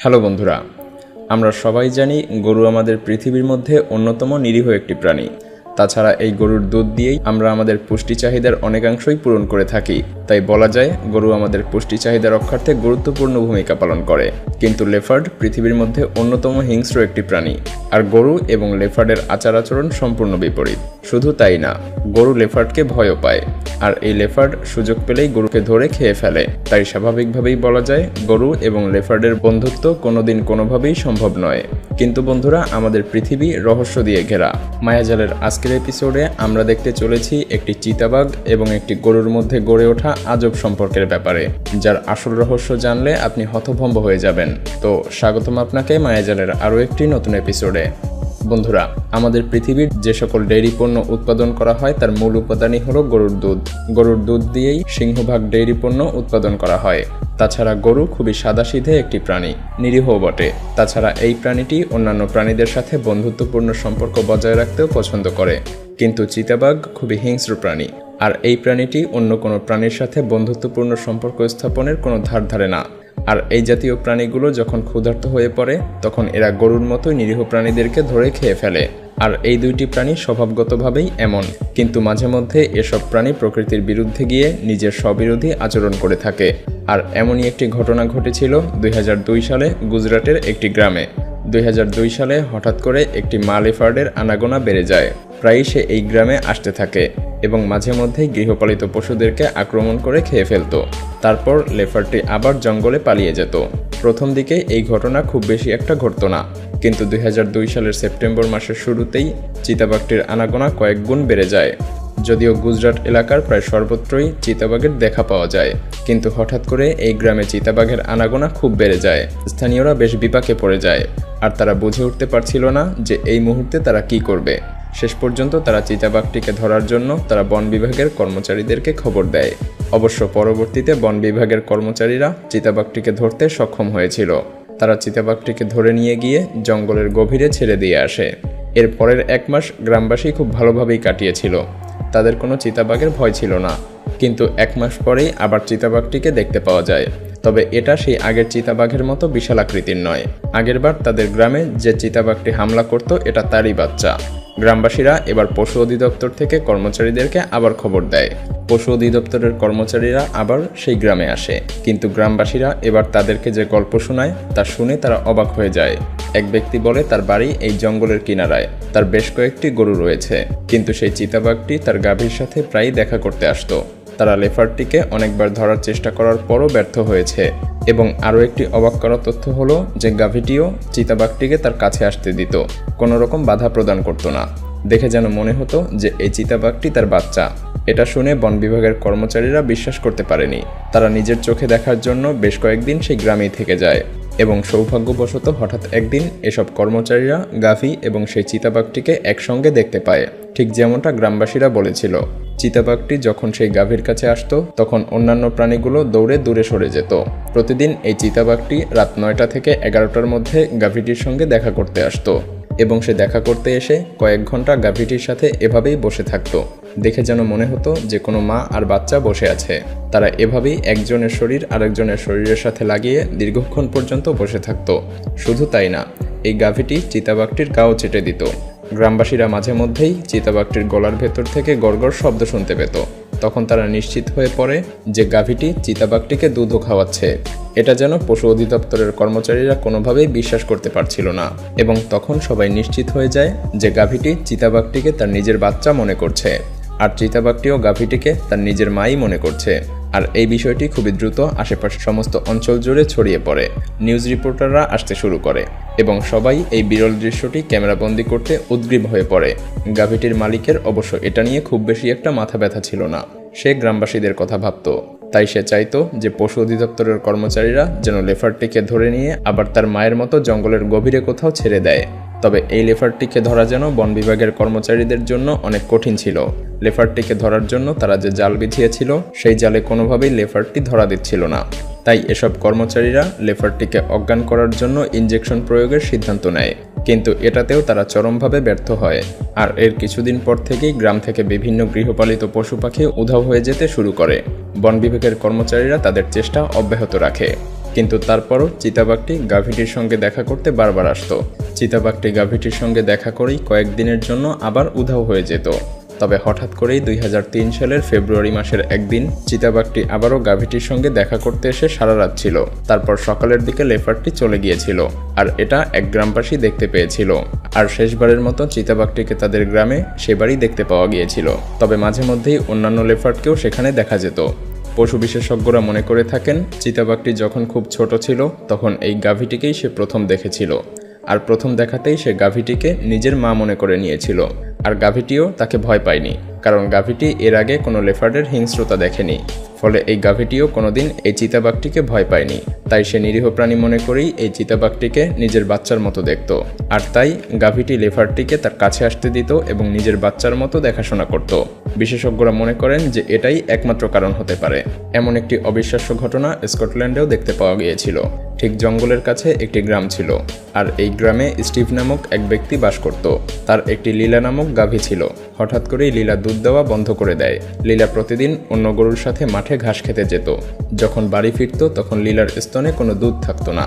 Hello বন্ধুরা, আমরা সবাই জানি গরু আমাদের পৃথিবীর মধ্যে অন্যতম নিরীহ একটি প্রাণী। তাছাড়া এই গরুর দুধ দিয়েই আমরা আমাদের পুষ্টি চাহিদার অনেকাংশই পূরণ করে থাকি। তাই বলা যায় গরু আমাদের পুষ্টি চাহিদা রক্ষার্থে গুরুত্বপূর্ণ ভূমিকা পালন করে। কিন্তু লেপার্ড পৃথিবীর মধ্যে অন্যতম হিংস্র একটি প্রাণী, আর গরু এবং লেপার্ডের আচার আচরণ সম্পূর্ণ বিপরীত। শুধু তাই না, গরু লেপার্ডকে ভয়ও পায়, আর এই লেপার্ড সুযোগ পেলেই গরুকে ধরে খেয়ে ফেলে। তাই স্বাভাবিকভাবেই বলা যায় গরু এবং লেপার্ডের বন্ধুত্ব কোনোদিন কোনোভাবেই সম্ভব নয়। কিন্তু বন্ধুরা, আমাদের পৃথিবী রহস্য দিয়ে ঘেরা। মায়াজালের আজকের এপিসোডে আমরা দেখতে চলেছি একটি চিতাবাঘ এবং একটি গরুর মধ্যে গড়ে ওঠা আজব সম্পর্কের ব্যাপারে, যার আসল রহস্য জানলে আপনি হতভম্ব হয়ে যাবেন। তো স্বাগতম আপনাকে মায়াজালের আরও একটি নতুন এপিসোডে। বন্ধুরা, আমাদের পৃথিবীর যে সকল ডেইরি পণ্য উৎপাদন করা হয় তার মূল উপাদানই হলো গরুর দুধ। গরুর দুধ দিয়েই সিংহভাগ ডেইরি পণ্য উৎপাদন করা হয়। তাছাড়া গরু খুবই সাদাসিধে একটি প্রাণী, নিরীহ বটে। তাছাড়া এই প্রাণীটি অন্যান্য প্রাণীদের সাথে বন্ধুত্বপূর্ণ সম্পর্ক বজায় রাখতেও পছন্দ করে। কিন্তু চিতাবাঘ খুবই হিংস্র প্রাণী, আর এই প্রাণীটি অন্য কোনো প্রাণীর সাথে বন্ধুত্বপূর্ণ সম্পর্ক স্থাপনের কোনো ধার ধারে না। আর এই জাতীয় প্রাণীগুলো যখন ক্ষুধার্ত হয়ে পড়ে তখন এরা গরুর মতোই নিরীহ প্রাণীদেরকে ধরে খেয়ে ফেলে। আর এই দুইটি প্রাণী স্বভাবগতভাবেই এমন, কিন্তু মাঝে মধ্যে এসব প্রাণী প্রকৃতির বিরুদ্ধে গিয়ে নিজের স্ববিরোধী আচরণ করে থাকে। আর এমনই একটি ঘটনা ঘটেছিল 2002 সালে গুজরাটের একটি গ্রামে। 2002 সালে হঠাৎ করে একটি মা লেপার্ডের আনাগোনা বেড়ে যায়। প্রায়ই সে এই গ্রামে আসতে থাকে এবং মাঝে মধ্যেই গৃহপালিত পশুদেরকে আক্রমণ করে খেয়ে ফেলত। তারপর লেপার্ডটি আবার জঙ্গলে পালিয়ে যেত। প্রথম দিকে এই ঘটনা খুব বেশি একটা ঘটত না, কিন্তু 2002 সালের সেপ্টেম্বর মাসের শুরুতেই চিতাবাঘটির আনাগোনা কয়েক গুণ বেড়ে যায়। যদিও গুজরাট এলাকার প্রায় সর্বত্রই চিতাবাঘের দেখা পাওয়া যায়, কিন্তু হঠাৎ করে এই গ্রামে চিতাবাঘের আনাগোনা খুব বেড়ে যায়। স্থানীয়রা বেশ বিপাকে পড়ে যায়, আর তারা বুঝে উঠতে পারছিল না যে এই মুহূর্তে তারা কি করবে। শেষ পর্যন্ত তারা চিতাবাঘটিকে ধরার জন্য তারা বন বিভাগের কর্মচারীদেরকে খবর দেয়। অবশ্য পরবর্তীতে বন বিভাগের কর্মচারীরা চিতাবাঘটিকে ধরতে সক্ষম হয়েছিল। তারা চিতাবাঘটিকে ধরে নিয়ে গিয়ে জঙ্গলের গভীরে ছেড়ে দিয়ে আসে। এর পরের 1 মাস গ্রামবাসী খুব ভালোভাবেই কাটিয়েছিল। তাদের কোনো চিতাবাঘের ভয় ছিল না। কিন্তু 1 মাস পরেই আবার চিতাবাঘটিকে দেখতে পাওয়া যায়। তবে এটা সেই আগের চিতাবাঘের মতো বিশাল আকৃতির নয়। আগেরবার তাদের গ্রামে যে চিতাবাঘটি হামলা করত এটা তারই বাচ্চা। গ্রামবাসীরা এবার পশু অধিদপ্তর থেকে কর্মচারীদেরকে আবার খবর দেয়। পশু অধিদপ্তরের কর্মচারীরা আবার সেই গ্রামে আসে, কিন্তু গ্রামবাসীরা এবার তাদেরকে যে গল্প শোনায় তা শুনে তারা অবাক হয়ে যায়। এক ব্যক্তি বলে তার বাড়ি এই জঙ্গলের কিনারায়, তার বেশ কয়েকটি গরু রয়েছে, কিন্তু সেই চিতাবাঘটি তার গাভীর সাথে প্রায়ই দেখা করতে আসতো। তারা লেপার্ডটিকে অনেকবার ধরার চেষ্টা করার পরও ব্যর্থ হয়েছে। এবং আরও একটি অবাক করা তথ্য হলো যে গাভীটিও চিতাবাঘটিকে তার কাছে আসতে দিত, কোনো রকম বাধা প্রদান করতো না। দেখে যেন মনে হতো যে এই চিতাবাঘটি তার বাচ্চা। এটা শুনে বন বিভাগের কর্মচারীরা বিশ্বাস করতে পারেনি। তারা নিজের চোখে দেখার জন্য বেশ কয়েকদিন সেই গ্রামেই থেকে যায়। এবং সৌভাগ্যবশত হঠাৎ একদিন এসব কর্মচারীরা গাভী এবং সেই চিতাবাঘটিকে একসঙ্গে দেখতে পায়। ঠিক যেমনটা গ্রামবাসীরা বলেছিল। চিতাবাঘটি যখন সেই গাভীর কাছে আসতো তখন অন্যান্য প্রাণীগুলো দৌড়ে দূরে সরে যেত। প্রতিদিন এই চিতাবাঘটি রাত 9টা থেকে 11টার মধ্যে গাভীটির সঙ্গে দেখা করতে আসতো, এবং সে দেখা করতে এসে কয়েক ঘন্টা গাভীটির সাথে এভাবেই বসে থাকতো। দেখে যেন মনে হতো যে কোনো মা আর বাচ্চা বসে আছে। তারা এভাবেই একজনের শরীর আরেকজনের শরীরের সাথে লাগিয়ে দীর্ঘক্ষণ পর্যন্ত বসে থাকতো। শুধু তাই না, এই গাভীটি চিতাবাঘটির গাও চেটে দিত। গ্রামবাসীরা মাঝে মধ্যেই চিতাবাঘটির গলার ভেতর থেকে গড়গড় শব্দ শুনতে পেত। তখন তারা নিশ্চিত হয়ে পড়ে যে গাভীটি চিতাবাঘটিকে দুধও খাওয়াচ্ছে। এটা যেন পশু অধিদপ্তরের কর্মচারীরা কোনোভাবেই বিশ্বাস করতে পারছিল না, এবং তখন সবাই নিশ্চিত হয়ে যায় যে গাভীটি চিতাবাঘটিকে তার নিজের বাচ্চা মনে করছে, আর চিতাবাঘটিও গাভীটিকে তার নিজের মাই মনে করছে। আর এই বিষয়টি খুবই দ্রুত আশেপাশের সমস্ত অঞ্চল জুড়ে ছড়িয়ে পড়ে। নিউজ রিপোর্টাররা আসতে শুরু করে এবং সবাই এই বিরল দৃশ্যটি ক্যামেরাবন্দি করতে উদ্গ্রীব হয়ে পড়ে। গাভীটির মালিকের অবশ্য এটা নিয়ে খুব বেশি একটা মাথা ব্যথা ছিল না। সে গ্রামবাসীদের কথা ভাবত। তাই সে চাইতো যে পশু অধিদপ্তরের কর্মচারীরা যেন লেপার্ডটিকে ধরে নিয়ে আবার তার মায়ের মতো জঙ্গলের গভীরে কোথাও ছেড়ে দেয়। তবে এই লেপার্ডটিকে ধরা যেন বন বিভাগের কর্মচারীদের জন্য অনেক কঠিন ছিল। লেপার্ডটিকে ধরার জন্য তারা যে জাল বিছিয়েছিল সেই জালে কোনোভাবেই লেপার্ডটি ধরা দিচ্ছিল না। তাই এসব কর্মচারীরা লেপার্ডটিকে অজ্ঞান করার জন্য ইনজেকশন প্রয়োগের সিদ্ধান্ত নেয়, কিন্তু এটাতেও তারা চরমভাবে ব্যর্থ হয়। আর এর কিছুদিন পর থেকেই গ্রাম থেকে বিভিন্ন গৃহপালিত পশু পাখি উধাও হয়ে যেতে শুরু করে। বন বিভাগের কর্মচারীরা তাদের চেষ্টা অব্যাহত রাখে। কিন্তু তারপরও চিতাবাঘটি গাভীটির সঙ্গে দেখা করতে বারবার আসতো। চিতাবাঘটি গাভীটির সঙ্গে দেখা করেই কয়েকদিনের জন্য আবার উধাও হয়ে যেত। তবে হঠাৎ করেই 2003 সালের ফেব্রুয়ারি মাসের একদিন চিতাবাঘটি আবারও গাভীটির সঙ্গে দেখা করতে এসে সারা রাত ছিল। তারপর সকালের দিকে লেপার্ডটি চলে গিয়েছিল, আর এটা এক গ্রামবাসী দেখতে পেয়েছিল। আর শেষবারের মতো চিতাবাঘটিকে তাদের গ্রামে সেবারই দেখতে পাওয়া গিয়েছিল। তবে মাঝে মধ্যেই অন্যান্য লেপার্ডকেও সেখানে দেখা যেত। পশু বিশেষজ্ঞরা মনে করে থাকেন, চিতাবাঘটি যখন খুব ছোট ছিল তখন এই গাভীটিকেই সে প্রথম দেখেছিল, আর প্রথম দেখাতেই সে গাভীটিকে নিজের মা মনে করে নিয়েছিল। আর গাভীটিও তাকে ভয় পায়নি, কারণ গাভীটি এর আগে কোনো লেপার্ডের হিংস্রতা দেখেনি। ফলে এই গাভীটিও কোনোদিন এই চিতাবাঘটিকে ভয় পায়নি। তাই সে নিরীহ প্রাণী মনে করেই এই চিতাবাঘটিকে নিজের বাচ্চার মতো দেখত। আর তাই গাভীটি লেপার্ডটিকে তার কাছে আসতে দিত এবং নিজের বাচ্চার মতো দেখাশোনা করত। বিশেষজ্ঞরা মনে করেন যে এটাই একমাত্র কারণ হতে পারে। এমন একটি অবিশ্বাস্য ঘটনা স্কটল্যান্ডেও দেখতে পাওয়া গিয়েছিল। ঠিক জঙ্গলের কাছে একটি গ্রাম ছিল, আর এই গ্রামে স্টিভ নামক এক ব্যক্তি বাস করত। তার একটি লীলা নামক গাভী ছিল। হঠাৎ করেই লীলা দুধ দেওয়া বন্ধ করে দেয়। লীলা প্রতিদিন অন্য গরুর সাথে মাঠে ঘাস খেতে যেত। যখন বাড়ি ফিরত তখন লীলার স্তনে কোনো দুধ থাকতো না।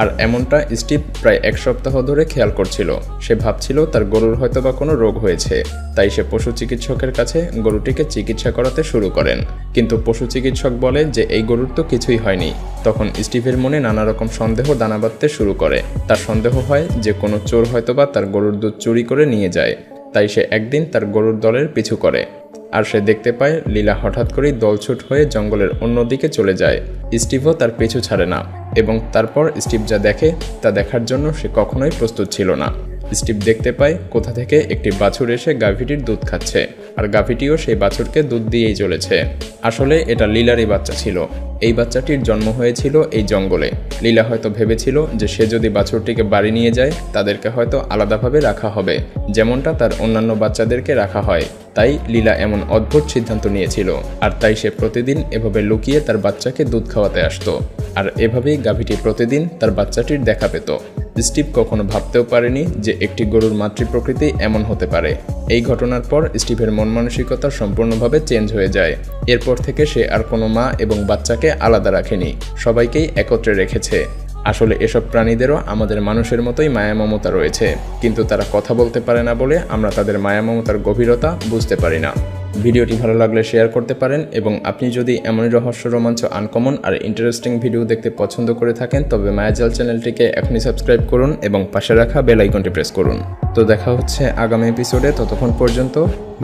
আর এমনটা স্টিভ প্রায় এক সপ্তাহ ধরে খেয়াল করছিল। সে ভাবছিল তার গরুর হয়তোবা কোনো রোগ হয়েছে। তাই সে পশু চিকিৎসকের কাছে গরুটিকে চিকিৎসা করাতে শুরু করেন। কিন্তু পশু চিকিৎসক বলে যে এই গরুর তো কিছুই হয়নি। তখন স্টিভের মনে নানা রকম সন্দেহ দানা বাঁধতে শুরু করে। তার সন্দেহ হয় যে কোনো চোর হয়তোবা তার গরুর দুধ চুরি করে নিয়ে যায়। তাই সে একদিন তার গরুর দলের পিছু করে, আর সে দেখতে পায় লীলা হঠাৎ করেই দলছুট হয়ে জঙ্গলের অন্যদিকে চলে যায়। স্টিভও তার পিছু ছাড়ে না, এবং তারপর স্টিভ যা দেখে তা দেখার জন্য সে কখনোই প্রস্তুত ছিল না। স্টিভ দেখতে পায় কোথা থেকে একটি বাছুর এসে গাভীটির দুধ খাচ্ছে, আর গাভীটিও সেই বাছুরকে দুধ দিয়েই চলেছে। আসলে এটা লীলারই বাচ্চা ছিল। এই বাচ্চাটির জন্ম হয়েছিল এই জঙ্গলে। লীলা হয়তো ভেবেছিল যে সে যদি বাছুরটিকে বাড়ি নিয়ে যায় তাদেরকে হয়তো আলাদাভাবে রাখা হবে, যেমনটা তার অন্যান্য বাচ্চাদেরকে রাখা হয়। তাই লীলা এমন অদ্ভুত সিদ্ধান্ত নিয়েছিল, আর তাই সে প্রতিদিন এভাবে লুকিয়ে তার বাচ্চাকে দুধ খাওয়াতে আসতো। আর এভাবেই গাভীটি প্রতিদিন তার বাচ্চাটির দেখা পেত। স্টিভ কখনো ভাবতেও পারেনি যে একটি গরুর মাতৃপ্রকৃতি এমন হতে পারে। এই ঘটনার পর স্টিভের মন মানসিকতা সম্পূর্ণভাবে চেঞ্জ হয়ে যায়। এরপর থেকে সে আর কোনো মা এবং বাচ্চাকে আলাদা রাখেনি, সবাইকেই একত্রে রেখেছে। আসলে এসব প্রাণীদেরও আমাদের মানুষের মতোই মায়া মমতা রয়েছে, কিন্তু তারা কথা বলতে পারে না বলে আমরা তাদের মায়া মমতার গভীরতা বুঝতে পারি না। ভিডিওটি ভালো লাগলে শেয়ার করতে পারেন, এবং আপনি যদি এমনই রহস্য, রোমাঞ্চ, আনকমন আর ইন্টারেস্টিং ভিডিও দেখতে পছন্দ করে থাকেন তবে মায়াজাল চ্যানেলটিকে এখনই সাবস্ক্রাইব করুন এবং পাশে রাখা বেল আইকনটি প্রেস করুন। তো দেখা হচ্ছে আগামী এপিসোডে। ততক্ষণ পর্যন্ত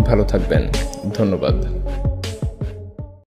ভালো থাকবেন। ধন্যবাদ।